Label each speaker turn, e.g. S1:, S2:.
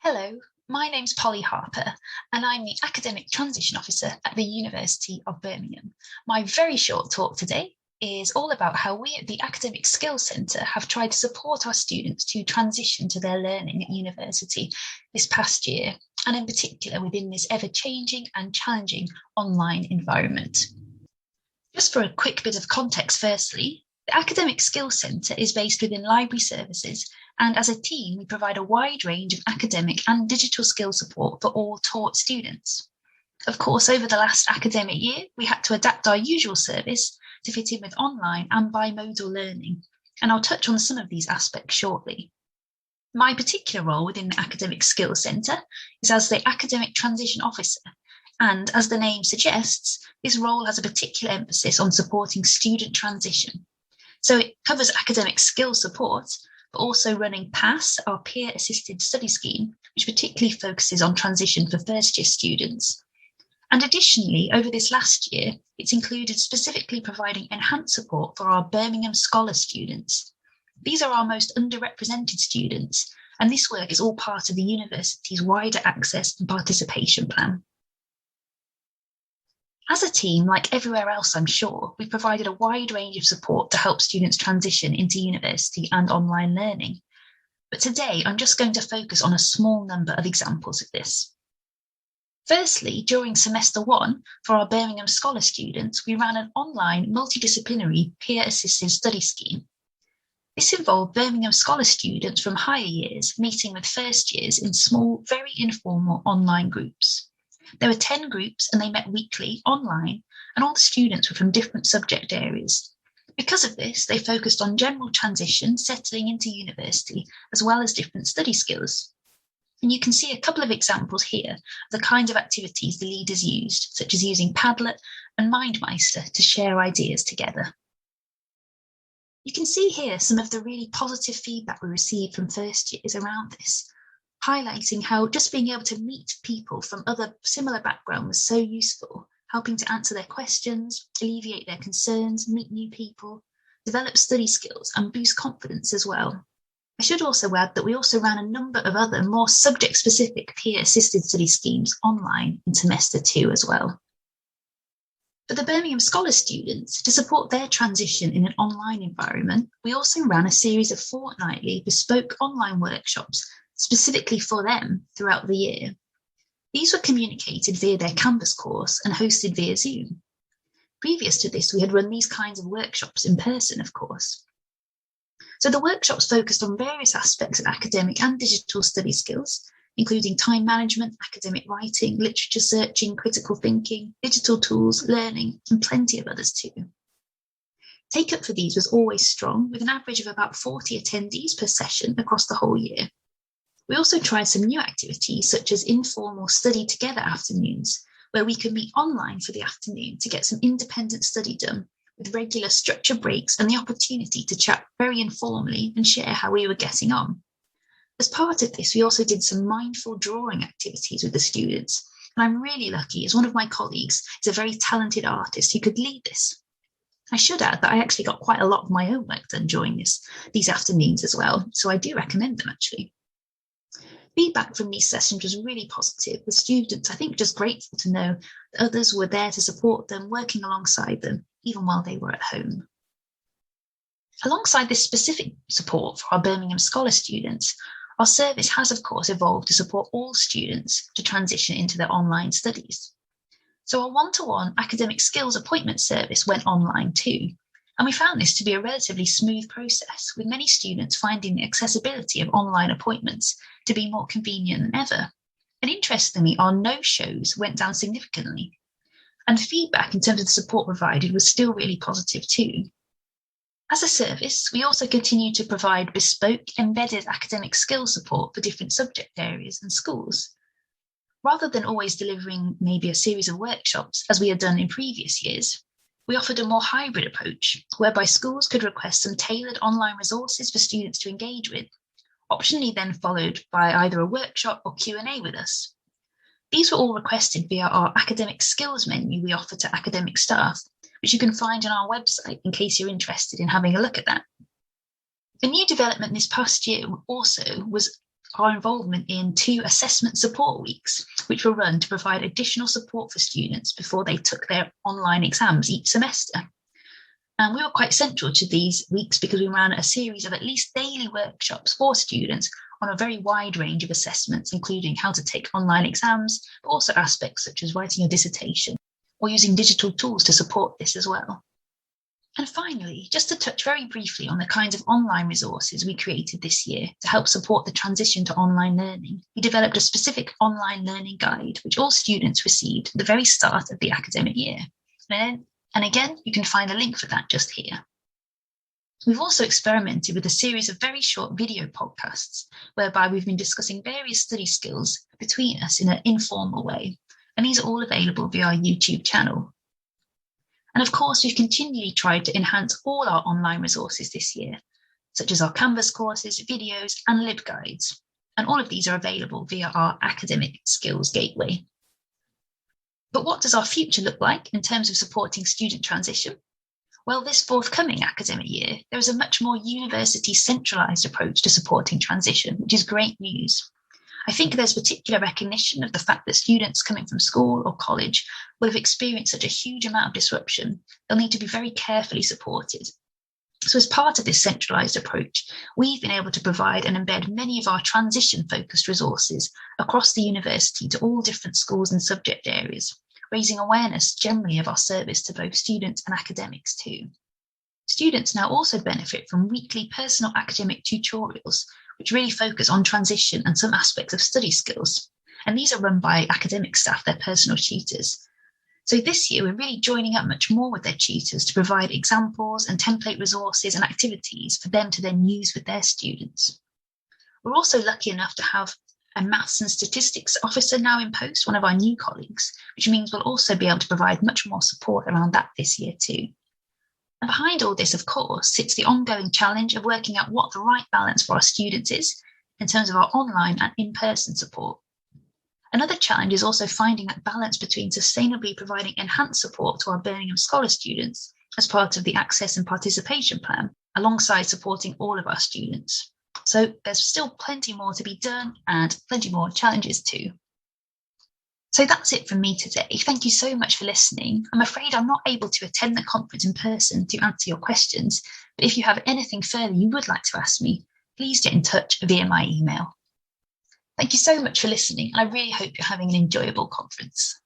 S1: Hello, my name's Polly Harper, and I'm the Academic Transition Officer at the University of Birmingham. My very short talk today is all about how we at the Academic Skills Centre have tried to support our students to transition to their learning at university this past year, and in particular within this ever-changing and challenging online environment. Just for a quick bit of context firstly, the Academic Skills Centre is based within library services, and as a team, we provide a wide range of academic and digital skill support for all taught students. Of course, over the last academic year, we had to adapt our usual service to fit in with online and bimodal learning, and I'll touch on some of these aspects shortly. My particular role within the Academic Skills Centre is as the Academic Transition Officer, and as the name suggests, this role has a particular emphasis on supporting student transition. So it covers academic skill support, but also running PASS, our peer-assisted study scheme, which particularly focuses on transition for first-year students. And additionally, over this last year, it's included specifically providing enhanced support for our Birmingham Scholar students. These are our most underrepresented students, and this work is all part of the university's wider access and participation plan. As a team, like everywhere else, I'm sure, we've provided a wide range of support to help students transition into university and online learning. But today, I'm just going to focus on a small number of examples of this. Firstly, during semester one, for our Birmingham Scholar students, we ran an online multidisciplinary peer-assisted study scheme. This involved Birmingham Scholar students from higher years meeting with first years in small, very informal online groups. There were 10 groups and they met weekly online, and all the students were from different subject areas. Because of this, they focused on general transition, settling into university, as well as different study skills. And you can see a couple of examples here of the kinds of activities the leaders used, such as using Padlet and MindMeister to share ideas together. You can see here some of the really positive feedback we received from first years around this, highlighting how just being able to meet people from other similar backgrounds was so useful, helping to answer their questions, alleviate their concerns, meet new people, develop study skills and boost confidence as well. I should also add that we also ran a number of other more subject-specific peer-assisted study schemes online in semester two as well. For the Birmingham Scholar students, to support their transition in an online environment, we also ran a series of fortnightly bespoke online workshops specifically for them throughout the year. These were communicated via their Canvas course and hosted via Zoom. Previous to this, we had run these kinds of workshops in person, of course. So the workshops focused on various aspects of academic and digital study skills, including time management, academic writing, literature searching, critical thinking, digital tools, learning, and plenty of others too. Take-up for these was always strong, with an average of about 40 attendees per session across the whole year. We also tried some new activities such as informal study together afternoons, where we could meet online for the afternoon to get some independent study done with regular structured breaks and the opportunity to chat very informally and share how we were getting on. As part of this, we also did some mindful drawing activities with the students, and I'm really lucky as one of my colleagues is a very talented artist who could lead this. I should add that I actually got quite a lot of my own work done during these afternoons as well, so I do recommend them actually. Feedback from these sessions was really positive, with students, I think, just grateful to know that others were there to support them, working alongside them, even while they were at home. Alongside this specific support for our Birmingham Scholar students, our service has, of course, evolved to support all students to transition into their online studies. So our one-to-one academic skills appointment service went online too, and we found this to be a relatively smooth process, with many students finding the accessibility of online appointments to be more convenient than ever. And interestingly, our no-shows went down significantly. And the feedback in terms of the support provided was still really positive too. As a service, we also continue to provide bespoke, embedded academic skills support for different subject areas and schools. Rather than always delivering maybe a series of workshops, as we had done in previous years, we offered a more hybrid approach, whereby schools could request some tailored online resources for students to engage with, optionally then followed by either a workshop or Q&A with us. These were all requested via our academic skills menu we offer to academic staff, which you can find on our website in case you're interested in having a look at that. A new development this past year also was our involvement in 2 assessment support weeks, which were run to provide additional support for students before they took their online exams each semester. And we were quite central to these weeks because we ran a series of at least daily workshops for students on a very wide range of assessments, including how to take online exams, but also aspects such as writing your dissertation or using digital tools to support this as well. And finally, just to touch very briefly on the kinds of online resources we created this year to help support the transition to online learning, we developed a specific online learning guide, which all students received at the very start of the academic year. And again, you can find a link for that just here. We've also experimented with a series of very short video podcasts, whereby we've been discussing various study skills between us in an informal way. And these are all available via our YouTube channel. And of course, we've continually tried to enhance all our online resources this year, such as our Canvas courses, videos, and LibGuides. And all of these are available via our academic skills gateway. But what does our future look like in terms of supporting student transition? Well, this forthcoming academic year, there is a much more university-centralised approach to supporting transition, which is great news. I think there's particular recognition of the fact that students coming from school or college will have experienced such a huge amount of disruption. They'll need to be very carefully supported. So as part of this centralised approach, we've been able to provide and embed many of our transition-focused resources across the university to all different schools and subject areas, raising awareness generally of our service to both students and academics too. Students now also benefit from weekly personal academic tutorials, which really focus on transition and some aspects of study skills. And these are run by academic staff, their personal tutors. So this year, we're really joining up much more with their tutors to provide examples and template resources and activities for them to then use with their students. We're also lucky enough to have a maths and statistics officer now in post, one of our new colleagues, which means we'll also be able to provide much more support around that this year too. And behind all this, of course, sits the ongoing challenge of working out what the right balance for our students is in terms of our online and in-person support. Another challenge is also finding that balance between sustainably providing enhanced support to our Birmingham Scholar students as part of the Access and Participation Plan, alongside supporting all of our students. So there's still plenty more to be done and plenty more challenges too. So that's it from me today. Thank you so much for listening. I'm afraid I'm not able to attend the conference in person to answer your questions, but if you have anything further you would like to ask me, please get in touch via my email. Thank you so much for listening, and I really hope you're having an enjoyable conference.